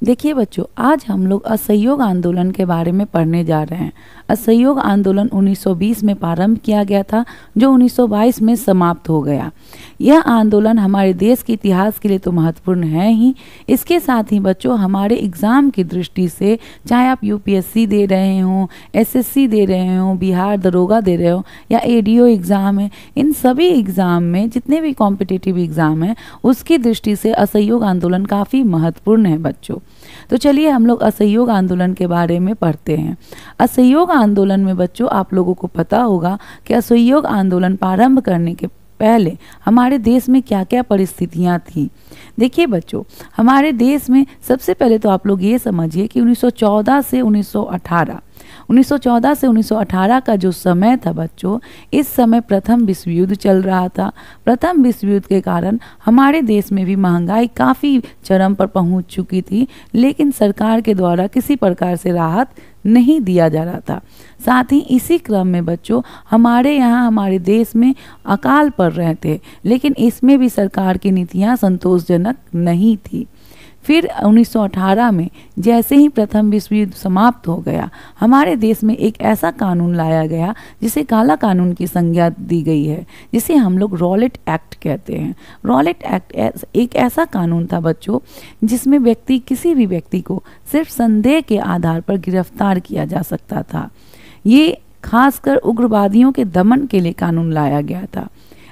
देखिए बच्चों, आज हम लोग असहयोग आंदोलन के बारे में पढ़ने जा रहे हैं। असहयोग आंदोलन 1920 में प्रारंभ किया गया था, जो 1922 में समाप्त हो गया। यह आंदोलन हमारे देश के इतिहास के लिए तो महत्वपूर्ण है ही, इसके साथ ही बच्चों हमारे एग्ज़ाम की दृष्टि से, चाहे आप यूपीएससी दे रहे हों, एसएससी दे रहे हों, बिहार दरोगा दे रहे हो या एडीओ एग्ज़ाम है, इन सभी एग्ज़ाम में जितने भी कॉम्पिटिटिव एग्ज़ाम हैं उसकी दृष्टि से असहयोग आंदोलन काफ़ी महत्वपूर्ण है बच्चों। तो चलिए हम लोग असहयोग आंदोलन के बारे में पढ़ते हैं। असहयोग आंदोलन में बच्चों आप लोगों को पता होगा कि असहयोग आंदोलन प्रारंभ करने के पहले हमारे देश में क्या क्या परिस्थितियां थी। देखिए बच्चों, हमारे देश में सबसे पहले तो आप लोग ये समझिए कि 1914 से 1918 का जो समय था बच्चों, इस समय प्रथम विश्व युद्ध चल रहा था। प्रथम विश्व युद्ध के कारण हमारे देश में भी महंगाई काफ़ी चरम पर पहुंच चुकी थी, लेकिन सरकार के द्वारा किसी प्रकार से राहत नहीं दिया जा रहा था। साथ ही इसी क्रम में बच्चों हमारे यहाँ हमारे देश में अकाल पड़ रहे थे, लेकिन इसमें भी सरकार की नीतियाँ संतोषजनक नहीं थी। फिर 1918 में जैसे ही प्रथम विश्व युद्ध समाप्त हो गया, हमारे देश में एक ऐसा कानून लाया गया जिसे काला कानून की संज्ञा दी गई है, जिसे हम लोग रॉलेट एक्ट कहते हैं। रॉलेट एक्ट एक ऐसा कानून था बच्चों जिसमें किसी भी व्यक्ति को सिर्फ संदेह के आधार पर गिरफ्तार किया जा सकता था। ये खासकर उग्रवादियों के दमन के लिए कानून लाया गया था।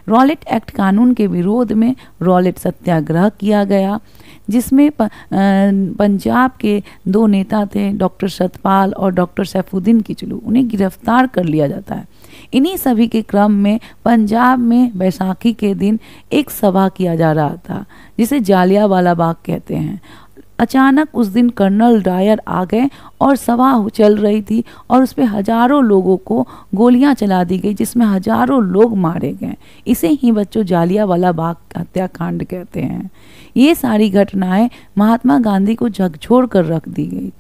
रॉलेट एक्ट कानून के विरोध में रॉलेट सत्याग्रह किया गया, जिसमें पंजाब के दो नेता थे, डॉक्टर सतपाल और डॉक्टर सैफुद्दीन किचलू, उन्हें गिरफ्तार कर लिया जाता है। इन्हीं सभी के क्रम में पंजाब में बैसाखी के दिन एक सभा किया जा रहा था, जिसे जालियांवाला बाग कहते हैं। अचानक उस दिन कर्नल डायर आ गए और सभा चल रही थी और उस पर हजारों लोगों को गोलियां चला दी गई, जिसमें हजारों लोग मारे गए। इसे ही बच्चों जालियांवाला बाग हत्याकांड कहते हैं। ये सारी घटनाएं महात्मा गांधी को झकझोर कर रख दी गई।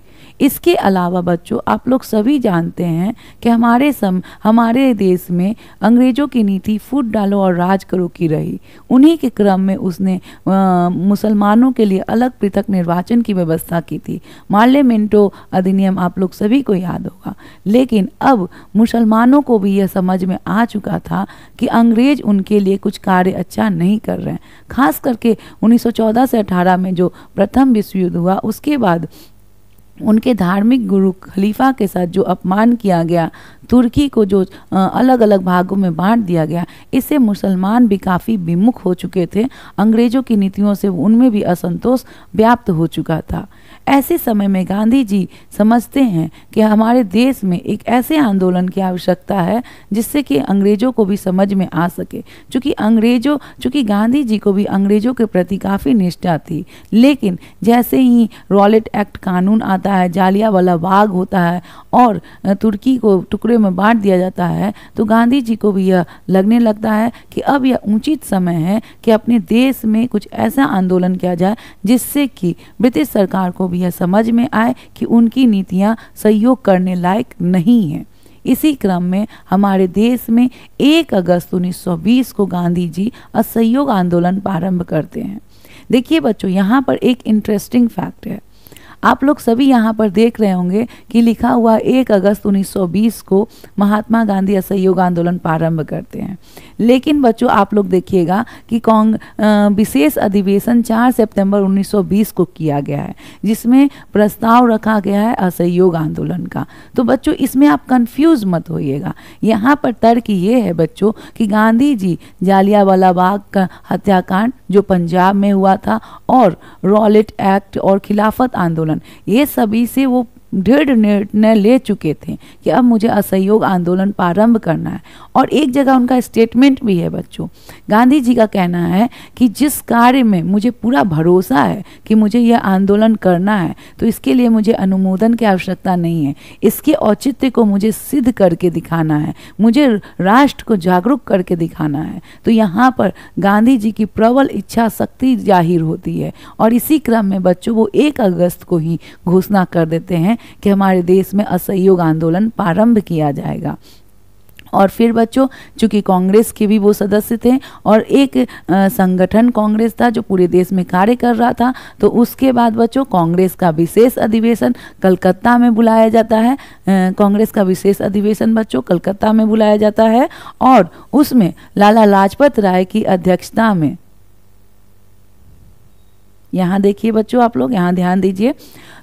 इसके अलावा बच्चों आप लोग सभी जानते हैं कि हमारे देश में अंग्रेज़ों की नीति फूट डालो और राज करो की रही। उन्हीं के क्रम में उसने मुसलमानों के लिए अलग पृथक निर्वाचन की व्यवस्था की थी। पार्लियामेंटो अधिनियम आप लोग सभी को याद होगा। लेकिन अब मुसलमानों को भी यह समझ में आ चुका था कि अंग्रेज उनके लिए कुछ कार्य अच्छा नहीं कर रहे हैं। खास करके 1914 से 18 में जो प्रथम विश्व युद्ध हुआ, उसके बाद उनके धार्मिक गुरु खलीफा के साथ जो अपमान किया गया, तुर्की को जो अलग अलग भागों में बांट दिया गया, इससे मुसलमान भी काफ़ी विमुख हो चुके थे। अंग्रेज़ों की नीतियों से उनमें भी असंतोष व्याप्त हो चुका था। ऐसे समय में गांधी जी समझते हैं कि हमारे देश में एक ऐसे आंदोलन की आवश्यकता है जिससे कि अंग्रेज़ों को भी समझ में आ सके। चूँकि गांधी जी को भी अंग्रेज़ों के प्रति काफ़ी निष्ठा थी, लेकिन जैसे ही रॉलेट एक्ट कानून आता है, जालियांवाला बाग होता है और तुर्की को टुकड़े में बांट दिया जाता है, तो गांधी जी को भी यह लगने लगता है कि अब यह उचित समय है कि अपने देश में कुछ ऐसा आंदोलन किया जाए जिससे कि ब्रिटिश सरकार को भी यह समझ में आए कि उनकी नीतियां सहयोग करने लायक नहीं हैं। इसी क्रम में हमारे देश में 1 अगस्त 1920 को गांधी जी असहयोग आंदोलन प्रारंभ करते हैं। देखिए बच्चों, यहाँ पर एक इंटरेस्टिंग फैक्ट है। आप लोग सभी यहाँ पर देख रहे होंगे कि लिखा हुआ 1 अगस्त 1920 को महात्मा गांधी असहयोग आंदोलन प्रारंभ करते हैं। लेकिन बच्चों आप लोग देखिएगा कि विशेष अधिवेशन 4 सितंबर 1920 को किया गया है, जिसमें प्रस्ताव रखा गया है असहयोग आंदोलन का। तो बच्चों इसमें आप कंफ्यूज मत होइएगा। यहाँ पर तर्क ये है बच्चों कि गांधी जी जालियांवाला बाग का हत्याकांड जो पंजाब में हुआ था और रॉलेट एक्ट और खिलाफत आंदोलन, ये सभी से वो दृढ़ निर्णय ले चुके थे कि अब मुझे असहयोग आंदोलन प्रारंभ करना है। और एक जगह उनका स्टेटमेंट भी है बच्चों। गांधी जी का कहना है कि जिस कार्य में मुझे पूरा भरोसा है कि मुझे यह आंदोलन करना है, तो इसके लिए मुझे अनुमोदन की आवश्यकता नहीं है। इसके औचित्य को मुझे सिद्ध करके दिखाना है, मुझे राष्ट्र को जागरूक करके दिखाना है। तो यहाँ पर गांधी जी की प्रबल इच्छा शक्ति जाहिर होती है और इसी क्रम में बच्चों वो 1 अगस्त को ही घोषणा कर देते हैं कि हमारे देश में असहयोग आंदोलन प्रारंभ किया जाएगा। और फिर बच्चों चूंकि कांग्रेस के भी वो सदस्य थे और एक संगठन कांग्रेस था जो पूरे देश में कार्य कर रहा था, तो उसके बाद बच्चों कांग्रेस का विशेष अधिवेशन कलकत्ता में बुलाया जाता है। कांग्रेस का विशेष अधिवेशन बच्चों कलकत्ता में बुलाया जाता है और उसमें लाला लाजपत राय की अध्यक्षता में, यहाँ देखिए बच्चों आप लोग यहाँ ध्यान दीजिए,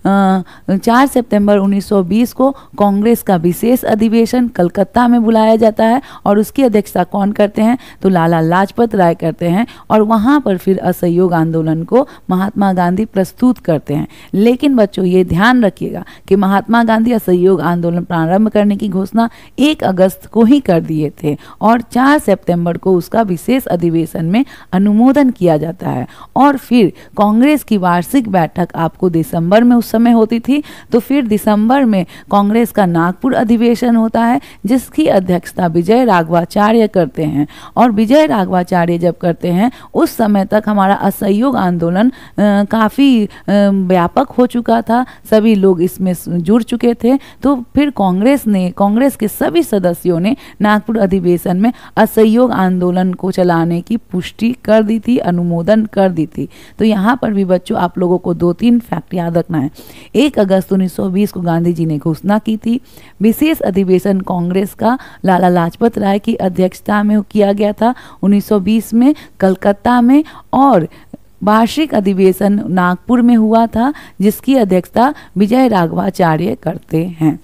4 सितंबर 1920 को कांग्रेस का विशेष अधिवेशन कलकत्ता में बुलाया जाता है और उसकी अध्यक्षता कौन करते हैं, तो लाला लाजपत राय करते हैं और वहाँ पर फिर असहयोग आंदोलन को महात्मा गांधी प्रस्तुत करते हैं। लेकिन बच्चों ये ध्यान रखिएगा कि महात्मा गांधी असहयोग आंदोलन प्रारंभ करने की घोषणा 1 अगस्त को ही कर दिए थे और 4 सितंबर को उसका विशेष अधिवेशन में अनुमोदन किया जाता है। और फिर कांग्रेस की वार्षिक बैठक आपको दिसंबर में उस समय होती थी, तो फिर दिसंबर में कांग्रेस का नागपुर अधिवेशन होता है जिसकी अध्यक्षता विजय राघवाचार्य करते हैं। और विजय राघवाचार्य जब करते हैं उस समय तक हमारा असहयोग आंदोलन काफ़ी व्यापक हो चुका था, सभी लोग इसमें जुड़ चुके थे। तो फिर कांग्रेस के सभी सदस्यों ने नागपुर अधिवेशन में असहयोग आंदोलन को चलाने की पुष्टि कर दी थी, अनुमोदन कर दी थी। तो यहाँ पर भी बच्चों आप लोगों को 2-3 फैक्ट याद रखना है। 1 अगस्त 1920 को गांधी जी ने घोषणा की थी। विशेष अधिवेशन कांग्रेस का लाला लाजपत राय की अध्यक्षता में किया गया था 1920 में कलकत्ता में, और वार्षिक अधिवेशन नागपुर में हुआ था जिसकी अध्यक्षता विजय राघवाचार्य करते हैं।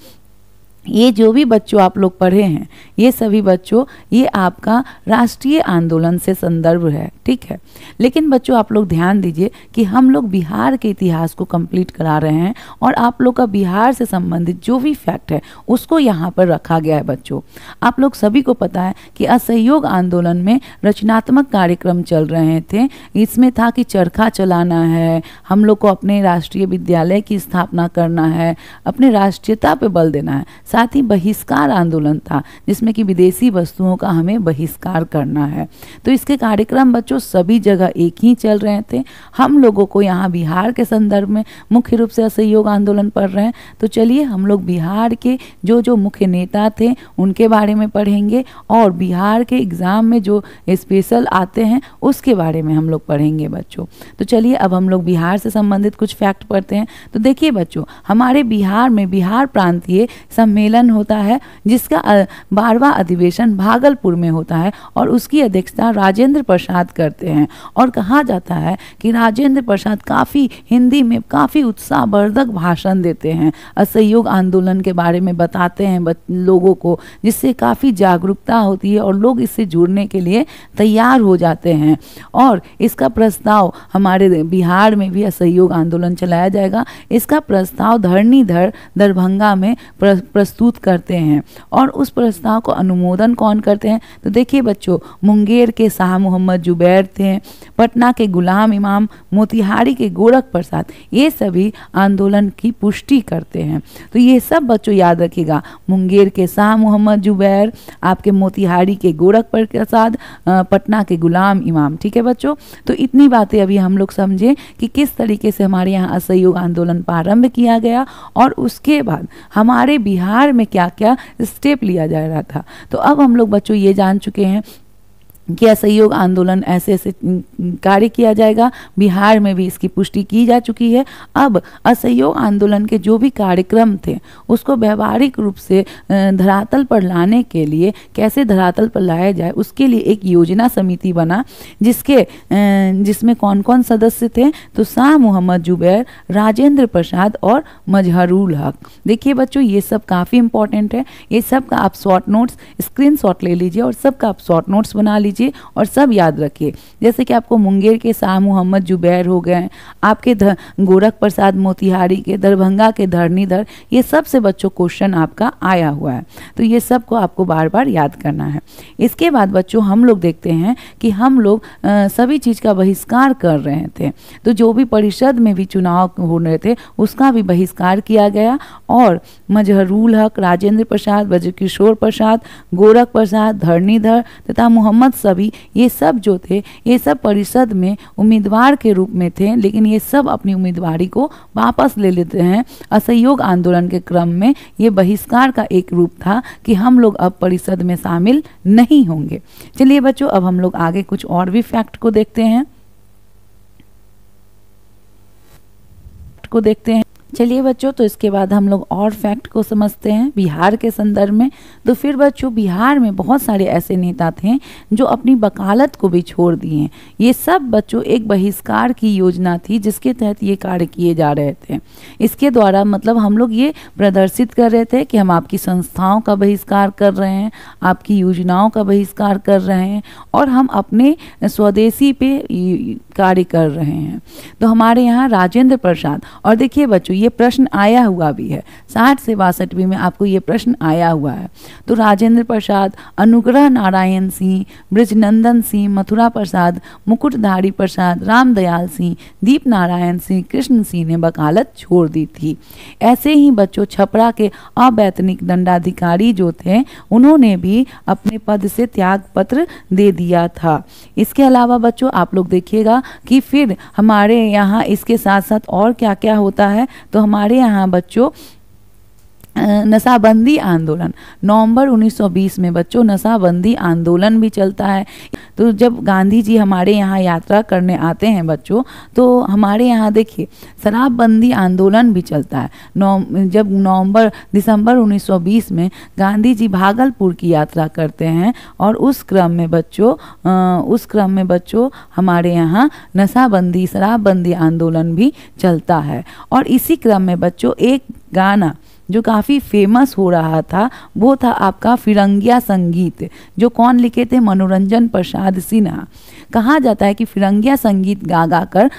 ये जो भी बच्चों आप लोग पढ़े हैं ये सभी बच्चों ये आपका राष्ट्रीय आंदोलन से संदर्भ है, ठीक है। लेकिन बच्चों आप लोग ध्यान दीजिए कि हम लोग बिहार के इतिहास को कंप्लीट करा रहे हैं और आप लोग का बिहार से संबंधित जो भी फैक्ट है उसको यहाँ पर रखा गया है। बच्चों आप लोग सभी को पता है कि असहयोग आंदोलन में रचनात्मक कार्यक्रम चल रहे थे। इसमें था कि चरखा चलाना है, हम लोग को अपने राष्ट्रीय विद्यालय की स्थापना करना है, अपने राष्ट्रीयता पे बल देना है। साथ ही बहिष्कार आंदोलन था जिसमें कि विदेशी वस्तुओं का हमें बहिष्कार करना है। तो इसके कार्यक्रम बच्चों सभी जगह एक ही चल रहे थे। हम लोगों को यहाँ बिहार के संदर्भ में मुख्य रूप से असहयोग आंदोलन पढ़ रहे हैं, तो चलिए हम लोग बिहार के जो मुख्य नेता थे उनके बारे में पढ़ेंगे और बिहार के एग्ज़ाम में जो स्पेशल आते हैं उसके बारे में हम लोग पढ़ेंगे बच्चों। तो चलिए अब हम लोग बिहार से संबंधित कुछ फैक्ट पढ़ते हैं। तो देखिए बच्चों हमारे बिहार में बिहार प्रांतीय सम्मेलन होता है जिसका 12वां अधिवेशन भागलपुर में होता है और उसकी अध्यक्षता राजेंद्र प्रसाद करते हैं। और कहा जाता है कि राजेंद्र प्रसाद काफ़ी हिंदी में काफ़ी उत्साहवर्धक भाषण देते हैं, असहयोग आंदोलन के बारे में बताते हैं लोगों को, जिससे काफ़ी जागरूकता होती है और लोग इससे जुड़ने के लिए तैयार हो जाते हैं। और इसका प्रस्ताव हमारे बिहार में भी असहयोग आंदोलन चलाया जाएगा। इसका प्रस्ताव धरणीधर दरभंगा में प्रस्तुत करते हैं और उस प्रस्ताव को अनुमोदन कौन करते हैं, तो देखिए बच्चों मुंगेर के शाह मोहम्मद जुबैर थे, पटना के गुलाम इमाम, मोतिहारी के गोरख प्रसाद, ये सभी आंदोलन की पुष्टि करते हैं। तो ये सब बच्चों याद रखिएगा, मुंगेर के शाह मोहम्मद जुबैर, आपके मोतिहारी के गोरख प्रसाद, पटना के गुलाम इमाम, ठीक है बच्चों। तो इतनी बातें अभी हम लोग समझें कि किस तरीके से हमारे यहाँ असहयोग आंदोलन प्रारंभ किया गया और उसके बाद हमारे बिहार में क्या क्या स्टेप लिया जा रहा था। तो अब हम लोग बच्चों ये जान चुके हैं कि असहयोग आंदोलन ऐसे ऐसे कार्य किया जाएगा, बिहार में भी इसकी पुष्टि की जा चुकी है। अब असहयोग आंदोलन के जो भी कार्यक्रम थे उसको व्यवहारिक रूप से धरातल पर लाने के लिए, कैसे धरातल पर लाया जाए उसके लिए एक योजना समिति बना जिसमें कौन कौन सदस्य थे, तो शाह मोहम्मद जुबैर, राजेंद्र प्रसाद और मजहरुल हक। देखिए बच्चों ये सब काफ़ी इंपॉर्टेंट है, ये सब का आप शॉर्ट नोट्स स्क्रीनशॉट ले लीजिए और सबका आप शॉर्ट नोट्स बना लीजिए और सब याद रखिए। जैसे कि आपको मुंगेर के शाह मोहम्मद जुबैर हो गए, आपके गोरख प्रसाद मोतिहारी के, दरभंगा के धरणीधर, ये सब से बच्चों क्वेश्चन आपका आया हुआ है। तो ये सब को आपको बार बार याद करना है। इसके बाद बच्चों हम लोग देखते हैं कि हम लोग सभी चीज़ का बहिष्कार कर रहे थे। तो जो भी परिषद में भी चुनाव हो रहे थे उसका भी बहिष्कार किया गया और मजहरुल हक, राजेंद्र प्रसाद, ब्रजकिशोर प्रसाद, गोरख प्रसाद, धरणीधर तथा मोहम्मद सभी ये सब जो थे, ये सब परिषद में उम्मीदवार के रूप में थे, लेकिन ये सब अपनी उम्मीदवारी को वापस ले लेते हैं। असहयोग आंदोलन के क्रम में ये बहिष्कार का एक रूप था कि हम लोग अब परिषद में शामिल नहीं होंगे। चलिए बच्चों, अब हम लोग आगे कुछ और भी फैक्ट को देखते हैं। चलिए बच्चों, तो इसके बाद हम लोग और फैक्ट को समझते हैं बिहार के संदर्भ में। तो फिर बच्चों, बिहार में बहुत सारे ऐसे नेता थे जो अपनी वकालत को भी छोड़ दिए। ये सब बच्चों एक बहिष्कार की योजना थी जिसके तहत ये कार्य किए जा रहे थे। इसके द्वारा मतलब हम लोग ये प्रदर्शित कर रहे थे कि हम आपकी संस्थाओं का बहिष्कार कर रहे हैं, आपकी योजनाओं का बहिष्कार कर रहे हैं और हम अपने स्वदेशी पे कार्य कर रहे हैं। तो हमारे यहाँ राजेंद्र प्रसाद, और देखिए बच्चों ये प्रश्न आया हुआ भी है, 60 से 62 में आपको ये प्रश्न आया हुआ है। तो राजेंद्र प्रसाद, अनुग्रह नारायण सिंह, ब्रजनंदन सिंह, मथुरा प्रसाद, मुकुटधारी प्रसाद, रामदयाल सिंह, दीप नारायण सिंह, कृष्ण सिंह ने वकालत छोड़ दी थी। ऐसे ही बच्चों छपरा के अवैतनिक दंडाधिकारी जो थे उन्होंने भी अपने पद से त्याग पत्र दे दिया था। इसके अलावा बच्चों आप लोग देखिएगा कि फिर हमारे यहाँ इसके साथ साथ और क्या क्या होता है। तो हमारे यहाँ बच्चों नशाबंदी आंदोलन, नवंबर 1920 में बच्चों नशाबंदी आंदोलन भी चलता है। तो जब गांधी जी हमारे यहाँ यात्रा करने आते हैं बच्चों, तो हमारे यहाँ देखिए शराबबंदी आंदोलन भी चलता है। जब दिसंबर 1920 में गांधी जी भागलपुर की यात्रा करते हैं और उस क्रम में बच्चों हमारे यहाँ नशाबंदी शराबबंदी आंदोलन भी चलता है। और इसी क्रम में बच्चों एक गाना जो काफ़ी फेमस हो रहा था वो था आपका फिरंगिया संगीत, जो कौन लिखे थे? मनोरंजन प्रसाद सिन्हा। कहा जाता है कि फिरंगिया संगीत गा गा कर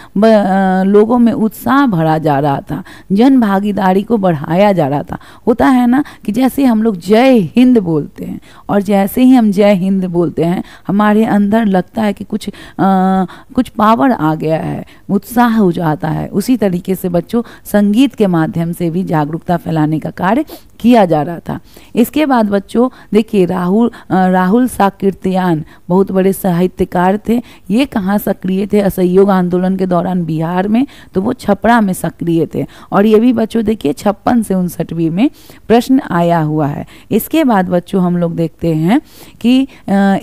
लोगों में उत्साह भरा जा रहा था, जन भागीदारी को बढ़ाया जा रहा था। होता है ना कि जैसे हम लोग जय हिंद बोलते हैं और जैसे ही हम जय हिंद बोलते हैं हमारे अंदर लगता है कि कुछ पावर आ गया है, उत्साह हो जाता है। उसी तरीके से बच्चों संगीत के माध्यम से भी जागरूकता फैलाने का कार्य किया जा रहा था। इसके बाद बच्चों देखिए राहुल साकृत्यायन बहुत बड़े साहित्यकार थे। ये कहाँ सक्रिय थे? असहयोग आंदोलन के दौरान बिहार में, तो वो छपरा में सक्रिय थे। और ये भी बच्चों देखिए 56 से 59 में प्रश्न आया हुआ है। इसके बाद बच्चों हम लोग देखते हैं कि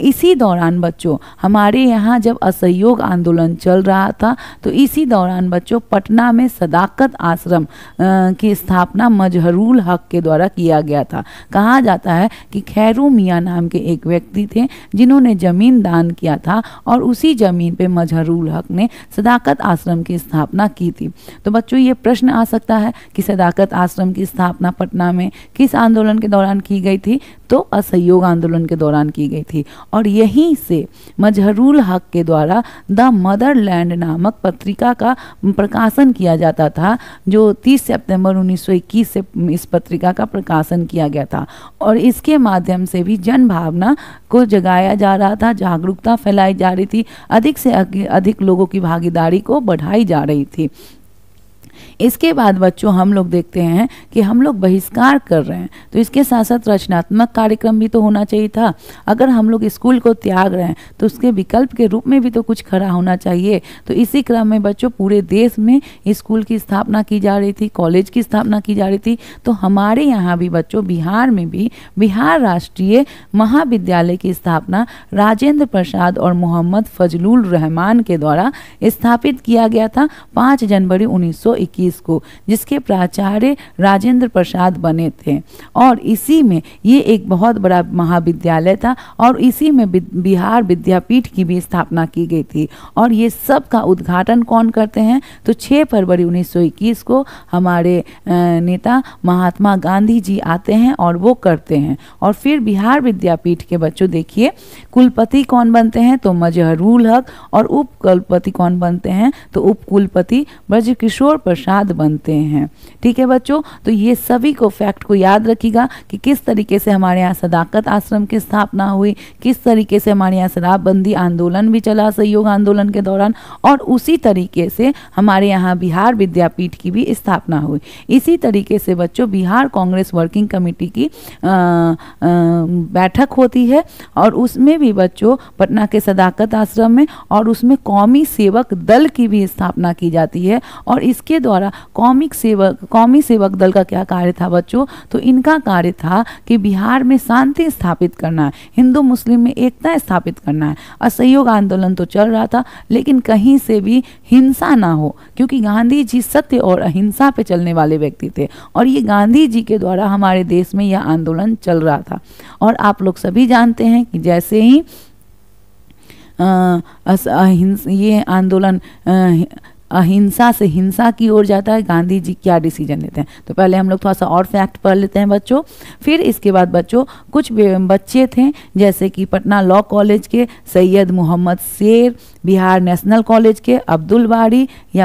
इसी दौरान बच्चों हमारे यहाँ जब असहयोग आंदोलन चल रहा था तो इसी दौरान बच्चों पटना में सदाकत आश्रम की स्थापना मजहरूल हक के द्वारा किया गया था। कहा जाता है कि खैरू मियाँ नाम के एक व्यक्ति थे जिन्होंने जमीन दान किया था और उसी जमीन पे मजहरूल हक ने सदाकत आश्रम की स्थापना की थी। तो बच्चों ये प्रश्न आ सकता है कि सदाकत आश्रम की स्थापना पटना में किस आंदोलन के दौरान की गई थी? तो असहयोग आंदोलन के दौरान की गई थी। और यहीं से मजहरूल हक के द्वारा द मदरलैंड नामक पत्रिका का प्रकाशन किया जाता था, जो 30 सितंबर 1921 से इस पत्रिका का प्रकाशन किया गया था। और इसके माध्यम से भी जन भावना को जगाया जा रहा था, जागरूकता फैलाई जा रही थी, अधिक से अधिक लोगों की भागीदारी को बढ़ाई जा रही थी। इसके बाद बच्चों हम लोग देखते हैं कि हम लोग बहिष्कार कर रहे हैं तो इसके साथ साथ रचनात्मक कार्यक्रम भी तो होना चाहिए था। अगर हम लोग स्कूल को त्याग रहे हैं तो उसके विकल्प के रूप में भी तो कुछ खड़ा होना चाहिए। तो इसी क्रम में बच्चों पूरे देश में स्कूल की स्थापना की जा रही थी, कॉलेज की स्थापना की जा रही थी। तो हमारे यहाँ भी बच्चों बिहार में भी बिहार राष्ट्रीय महाविद्यालय की स्थापना राजेंद्र प्रसाद और मोहम्मद फजलुर रहमान के द्वारा स्थापित किया गया था 5 जनवरी 1921 को, जिसके प्राचार्य राजेंद्र प्रसाद बने थे। और इसी में ये एक बहुत बड़ा महाविद्यालय था और इसी में बिहार विद्यापीठ की भी स्थापना की गई थी। और ये सब का उद्घाटन कौन करते हैं? तो 6 फरवरी 1921 को हमारे नेता महात्मा गांधी जी आते हैं और वो करते हैं। और फिर बिहार विद्यापीठ के बच्चों देखिए कुलपति कौन बनते हैं? तो मजहरूल हक। और उप कुलपति कौन बनते हैं? तो उप कुलपति ब्रजकिशोर प्रसाद प्रसाद बनते हैं। ठीक है बच्चों, तो ये सभी को फैक्ट को याद रखिएगा कि किस तरीके से हमारे यहाँ सदाकत आश्रम की स्थापना हुई, किस तरीके से हमारे यहाँ शराबबंदी आंदोलन भी चला सहयोग आंदोलन के दौरान, और उसी तरीके से हमारे यहाँ बिहार विद्यापीठ की भी स्थापना हुई। इसी तरीके से बच्चों बिहार कांग्रेस वर्किंग कमेटी की बैठक होती है और उसमें भी बच्चों पटना के सदाकत आश्रम में, और उसमें कौमी सेवक दल की भी स्थापना की जाती है। और इसके द्वारा कौमी सेवक दल का क्या कार्य था बच्चों, तो इनका कार्य था कि बिहार में शांति स्थापित करना है, हिंदू मुस्लिम में एकता स्थापित करना है। असहयोग आंदोलन तो चल रहा था लेकिन कहीं से भी हिंसा ना हो, क्योंकि गांधी जी सत्य और अहिंसा पे चलने वाले व्यक्ति थे और ये गांधी जी के द्वारा हमारे देश में यह आंदोलन चल रहा था। और आप लोग सभी जानते हैं कि जैसे ही ये आंदोलन अहिंसा से हिंसा की ओर जाता है, गांधी जी क्या डिसीजन लेते हैं। तो पहले हम लोग थोड़ा सा और फैक्ट पढ़ लेते हैं बच्चों, फिर इसके बाद बच्चों कुछ बच्चे थे जैसे कि पटना लॉ कॉलेज के सैयद मोहम्मद शेर, बिहार नेशनल कॉलेज के अब्दुल बारी या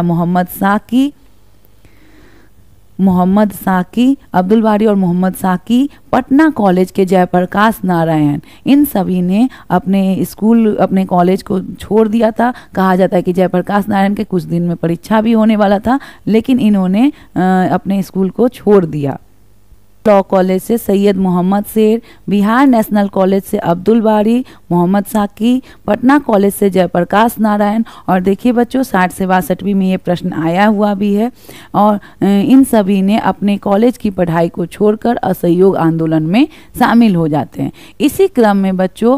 अब्दुल बारी और मोहम्मद साकी, पटना कॉलेज के जयप्रकाश नारायण, इन सभी ने अपने कॉलेज को छोड़ दिया था। कहा जाता है कि जयप्रकाश नारायण के कुछ दिन में परीक्षा भी होने वाला था लेकिन इन्होंने अपने स्कूल को छोड़ दिया। लॉ कॉलेज से सैयद मोहम्मद शेर, बिहार नेशनल कॉलेज से अब्दुल बारी, मोहम्मद साकी, पटना कॉलेज से जयप्रकाश नारायण। और देखिए बच्चों 60 से 62वीं में ये प्रश्न आया हुआ भी है। और इन सभी ने अपने कॉलेज की पढ़ाई को छोड़कर असहयोग आंदोलन में शामिल हो जाते हैं। इसी क्रम में बच्चों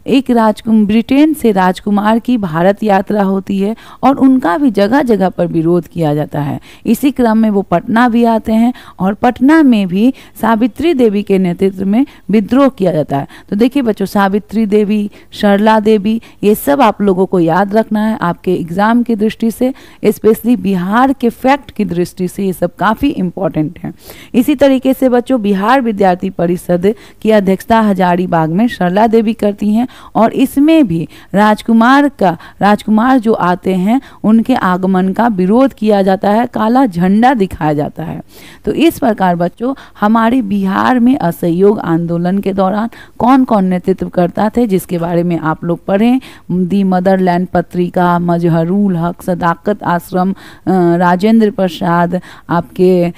एक ब्रिटेन से राजकुमार की भारत यात्रा होती है और उनका भी जगह जगह पर विरोध किया जाता है। इसी क्रम में वो पटना भी आते हैं और पटना में भी सावित्री देवी के नेतृत्व में विद्रोह किया जाता है। तो देखिए बच्चों सावित्री देवी, सरला देवी, ये सब आप लोगों को याद रखना है आपके एग्जाम की दृष्टि से, स्पेशली बिहार के फैक्ट की दृष्टि से ये सब काफ़ी इंपॉर्टेंट है। इसी तरीके से बच्चों बिहार विद्यार्थी परिषद की अध्यक्षता हजारीबाग में सरला देवी करती हैं और इसमें भी राजकुमार जो आते हैं उनके आगमन का विरोध किया जाता है, काला झंडा दिखाया जाता है। तो इस प्रकार बच्चों हमारे बिहार में असहयोग आंदोलन के दौरान कौन कौन नेतृत्व करता थे जिसके बारे में आप लोग पढ़ें। दी मदरलैंड पत्रिका, मजहरुल हक, सदाकत आश्रम, राजेंद्र प्रसाद, आपके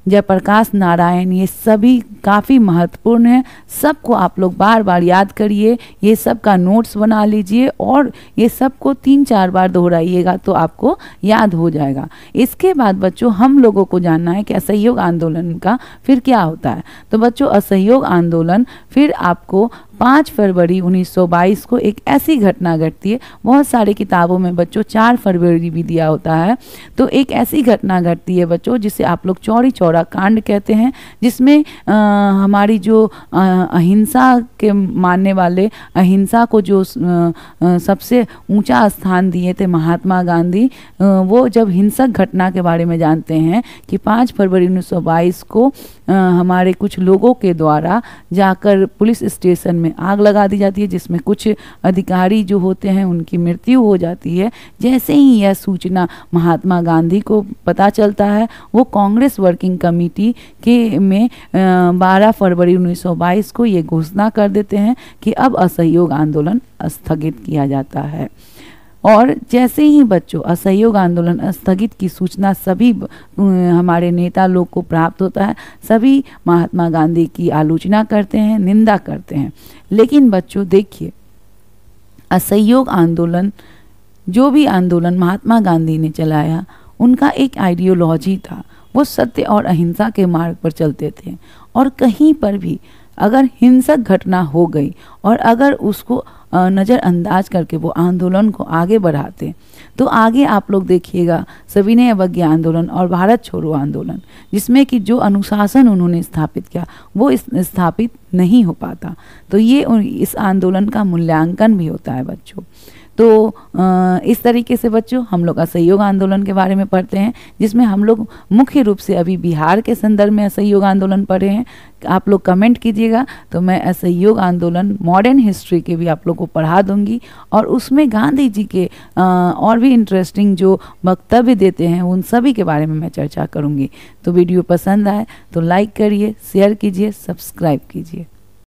जयप्रकाश नारायण, ये सभी काफ़ी महत्वपूर्ण हैं। सबको आप लोग बार बार याद करिए, ये सब का नोट्स बना लीजिए और ये सबको 3-4 बार दोहराइएगा तो आपको याद हो जाएगा। इसके बाद बच्चों हम लोगों को जानना है कि असहयोग आंदोलन का फिर क्या होता है। तो बच्चों असहयोग आंदोलन फिर आपको 5 फरवरी 1922 को एक ऐसी घटना घटती है, बहुत सारी किताबों में बच्चों 4 फरवरी भी दिया होता है। तो एक ऐसी घटना घटती है बच्चों जिसे आप लोग चौरी चौरा कांड कहते हैं, जिसमें हमारी जो अहिंसा के मानने वाले, अहिंसा को जो सबसे ऊंचा स्थान दिए थे महात्मा गांधी, वो जब हिंसक घटना के बारे में जानते हैं कि 5 फरवरी 1922 को हमारे कुछ लोगों के द्वारा जाकर पुलिस स्टेशन में आग लगा दी जाती है जिसमें कुछ अधिकारी जो होते हैं उनकी मृत्यु हो जाती है। जैसे ही यह सूचना महात्मा गांधी को पता चलता है, वो कांग्रेस वर्किंग कमेटी के में 12 फरवरी 1922 को ये घोषणा कर देते हैं कि अब असहयोग आंदोलन स्थगित किया जाता है। और जैसे ही बच्चों असहयोग आंदोलन स्थगित की सूचना सभी हमारे नेता लोग को प्राप्त होता है, सभी महात्मा गांधी की आलोचना करते हैं, निंदा करते हैं। लेकिन बच्चों देखिए असहयोग आंदोलन, जो भी आंदोलन महात्मा गांधी ने चलाया, उनका एक आइडियोलॉजी था, वो सत्य और अहिंसा के मार्ग पर चलते थे। और कहीं पर भी अगर हिंसक घटना हो गई और अगर उसको नज़रअंदाज करके वो आंदोलन को आगे बढ़ाते, तो आगे आप लोग देखिएगा सविनय अवज्ञा आंदोलन और भारत छोड़ो आंदोलन, जिसमें कि जो अनुशासन उन्होंने स्थापित किया वो स्थापित नहीं हो पाता। तो ये इस आंदोलन का मूल्यांकन भी होता है बच्चों। तो इस तरीके से बच्चों हम लोग असहयोग आंदोलन के बारे में पढ़ते हैं, जिसमें हम लोग मुख्य रूप से अभी बिहार के संदर्भ में असहयोग आंदोलन पढ़े हैं। आप लोग कमेंट कीजिएगा तो मैं असहयोग आंदोलन मॉडर्न हिस्ट्री के भी आप लोग को पढ़ा दूंगी, और उसमें गांधी जी के और भी इंटरेस्टिंग जो वक्तव्य देते हैं उन सभी के बारे में मैं चर्चा करूंगी। तो वीडियो पसंद आए तो लाइक करिए, शेयर कीजिए, सब्सक्राइब कीजिए।